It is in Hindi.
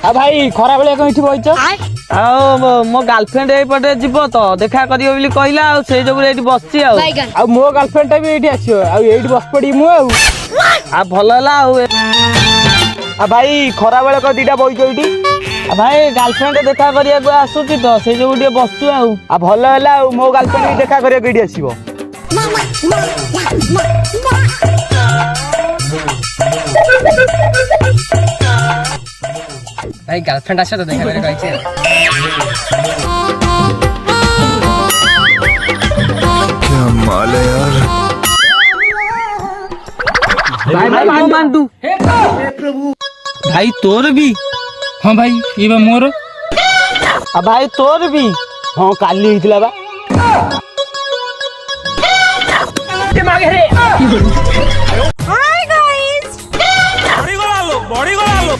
आ भाई खरा बेले कहीं इठी बइछ आओ मो गर्लफ्रेंड एई पटे जीवो तो देखा करियो बोली कहला आ से जोगु एठी बसची आ मो गर्लफ्रेंड टा भी एठी आछियो आ एठी बस पड़ी मु आ भल होला आ भाई खरा बेले क दीटा बइछ एठी आ भाई गर्लफ्रेंड देखा करिया को आसुची तो से जोगु डे बसचु आ भल होला मो गर्लफ्रेंड भी देखा करियो एठी आसीबो भाई गर्लफ्रेंड आशा तो देखा मेरे कहीं क्या माल है यार। भाई भाई मान तू भाई तोर भी हां भाई ये बा मोर आ भाई तोर भी हां काली हितला बा के मागे रे हाय गाइस बड़ी गला लो